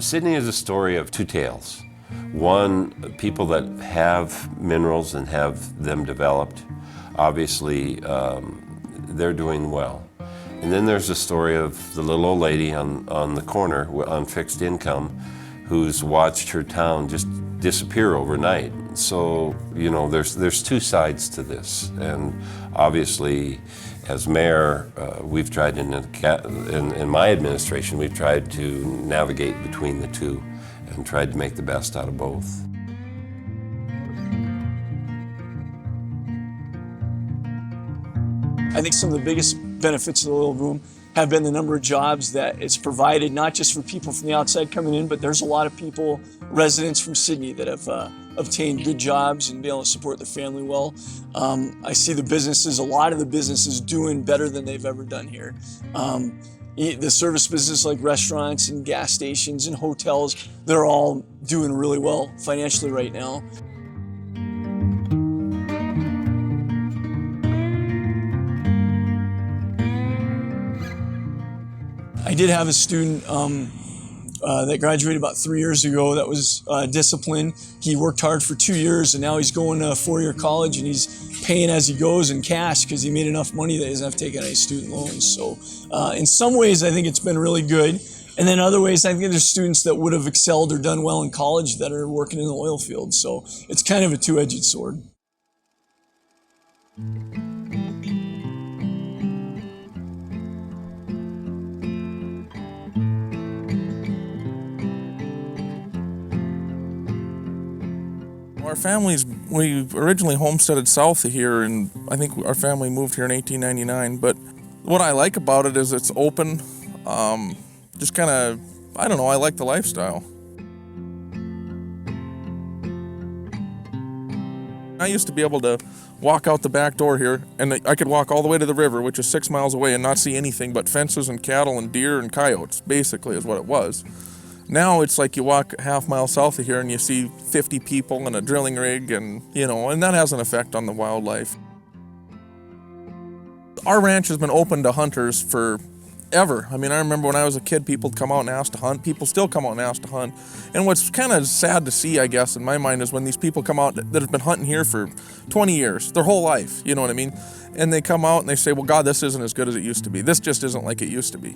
Sydney is a story of two tales. One, people that have minerals and have them developed, obviously they're doing well. And then there's the story of the little old lady on the corner on fixed income who's watched her town just disappear overnight. So, you know, there's two sides to this. And obviously, as mayor, we've tried in my administration, we've tried to navigate between the two and tried to make the best out of both. I think some of the biggest benefits of the oil boom have been the number of jobs that it's provided, not just for people from the outside coming in, but there's a lot of people, residents from Sydney, that have obtained good jobs and been able to support their family well. I see the businesses, a lot of the businesses doing better than they've ever done here. The service business like restaurants and gas stations and hotels, they're all doing really well financially right now. I did have a student that graduated about 3 years ago that was disciplined. He worked hard for 2 years and now he's going to a 4-year college and he's paying as he goes in cash because he made enough money that he doesn't have to take any student loans. So in some ways I think it's been really good. And then other ways I think there's students that would have excelled or done well in college that are working in the oil field. So it's kind of a two-edged sword. Our families, we originally homesteaded south of here, and I think our family moved here in 1899. But what I like about it is it's open, just kind of, I don't know, I like the lifestyle. I used to be able to walk out the back door here, and I could walk all the way to the river, which is 6 miles away, and not see anything but fences and cattle and deer and coyotes, basically is what it was. Now it's like you walk a half-mile south of here and you see 50 people and a drilling rig and, you know, and that has an effect on the wildlife. Our ranch has been open to hunters forever. I mean, I remember when I was a kid, people would come out and ask to hunt. People still come out and ask to hunt. And what's kind of sad to see, I guess, in my mind, is when these people come out that have been hunting here for 20 years, their whole life, you know what I mean? And they come out and they say, well, God, this isn't as good as it used to be. This just isn't like it used to be.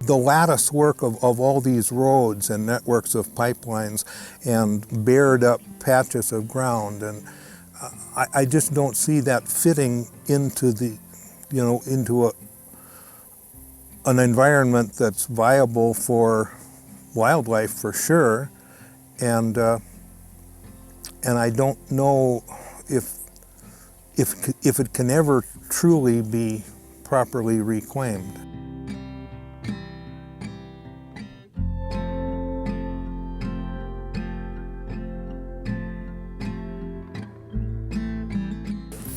The lattice work of all these roads and networks of pipelines and bared up patches of ground, and I just don't see that fitting into the, you know, into an environment that's viable for wildlife for sure, and I don't know if it can ever truly be properly reclaimed.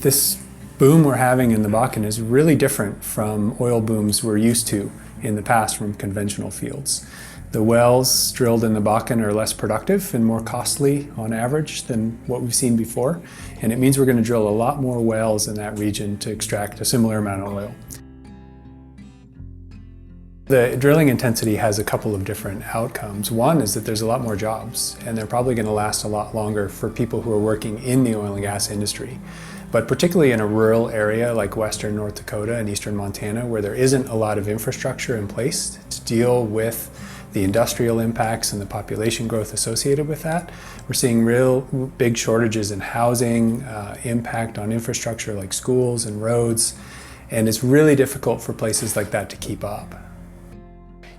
This boom we're having in the Bakken is really different from oil booms we're used to in the past from conventional fields. The wells drilled in the Bakken are less productive and more costly on average than what we've seen before, and it means we're going to drill a lot more wells in that region to extract a similar amount of oil. The drilling intensity has a couple of different outcomes. One is that there's a lot more jobs, and they're probably going to last a lot longer for people who are working in the oil and gas industry. But particularly in a rural area like western North Dakota and eastern Montana, where there isn't a lot of infrastructure in place to deal with the industrial impacts and the population growth associated with that, we're seeing real big shortages in housing, impact on infrastructure like schools and roads, and it's really difficult for places like that to keep up.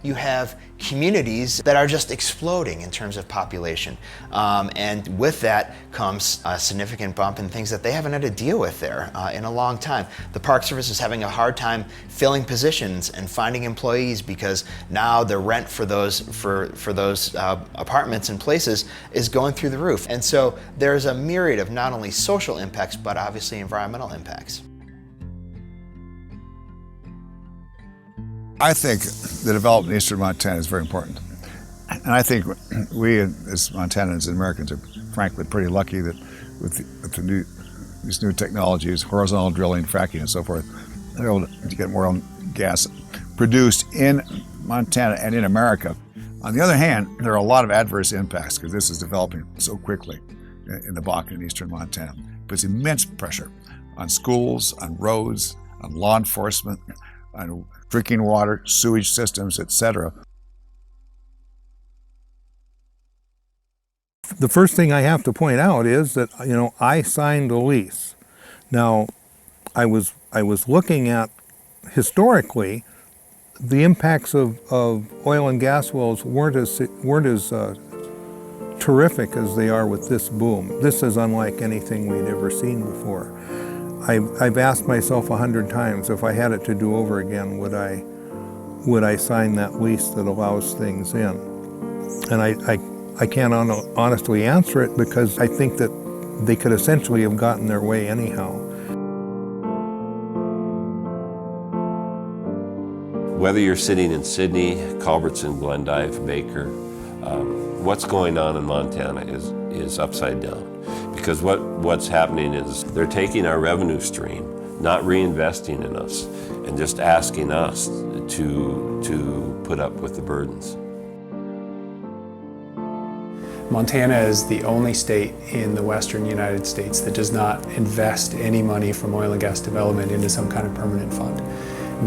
You have communities that are just exploding in terms of population. And with that comes a significant bump in things that they haven't had to deal with there in a long time. The Park Service is having a hard time filling positions and finding employees because now the rent for those apartments and places is going through the roof. And so there's a myriad of not only social impacts, but obviously environmental impacts. I think the development in eastern Montana is very important. And I think we as Montanans and Americans are frankly pretty lucky that with these new technologies, horizontal drilling, fracking and so forth, they're able to get more oil and gas produced in Montana and in America. On the other hand, there are a lot of adverse impacts because this is developing so quickly in the Bakken and eastern Montana. It puts immense pressure on schools, on roads, on law enforcement, on drinking water, sewage systems, etc. The first thing I have to point out is that, I signed a lease. Now, I was looking at, historically, the impacts of oil and gas wells weren't as terrific as they are with this boom. This is unlike anything we'd ever seen before. I've asked myself 100 times, if I had it to do over again, would I sign that lease that allows things in? And I can't honestly answer it because I think that they could essentially have gotten their way anyhow. Whether you're sitting in Sydney, Culbertson, Glendive, Baker, what's going on in Montana is upside down. Because what's happening is they're taking our revenue stream, not reinvesting in us, and just asking us to put up with the burdens. Montana is the only state in the western United States that does not invest any money from oil and gas development into some kind of permanent fund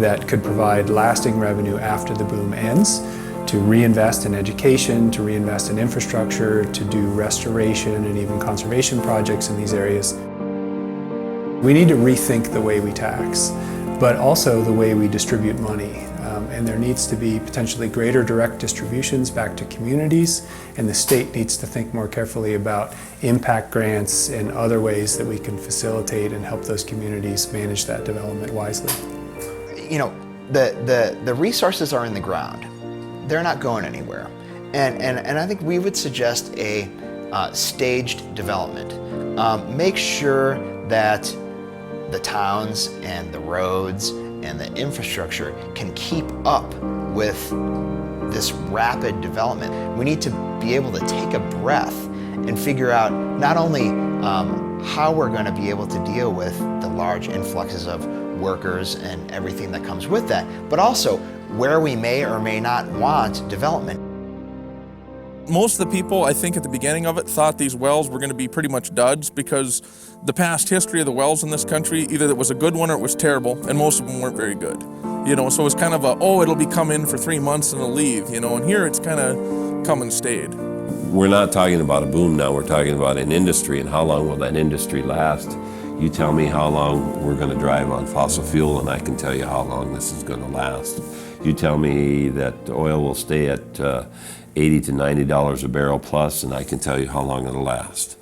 that could provide lasting revenue after the boom ends, to reinvest in education, to reinvest in infrastructure, to do restoration and even conservation projects in these areas. We need to rethink the way we tax, but also the way we distribute money. And there needs to be potentially greater direct distributions back to communities, and the state needs to think more carefully about impact grants and other ways that we can facilitate and help those communities manage that development wisely. The resources are in the ground. They're not going anywhere. And I think we would suggest a staged development. Make sure that the towns and the roads and the infrastructure can keep up with this rapid development. We need to be able to take a breath and figure out not only how we're going to be able to deal with the large influxes of workers and everything that comes with that, but also where we may or may not want development. Most of the people, I think at the beginning of it, thought these wells were going to be pretty much duds because the past history of the wells in this country, either it was a good one or it was terrible, and most of them weren't very good. So it's kind of it'll be come in for 3 months and it'll leave, and here it's kind of come and stayed. We're not talking about a boom now, we're talking about an industry, and how long will that industry last? You tell me how long we're going to drive on fossil fuel, and I can tell you how long this is going to last. You tell me that oil will stay at $80 to $90 a barrel plus, and I can tell you how long it'll last.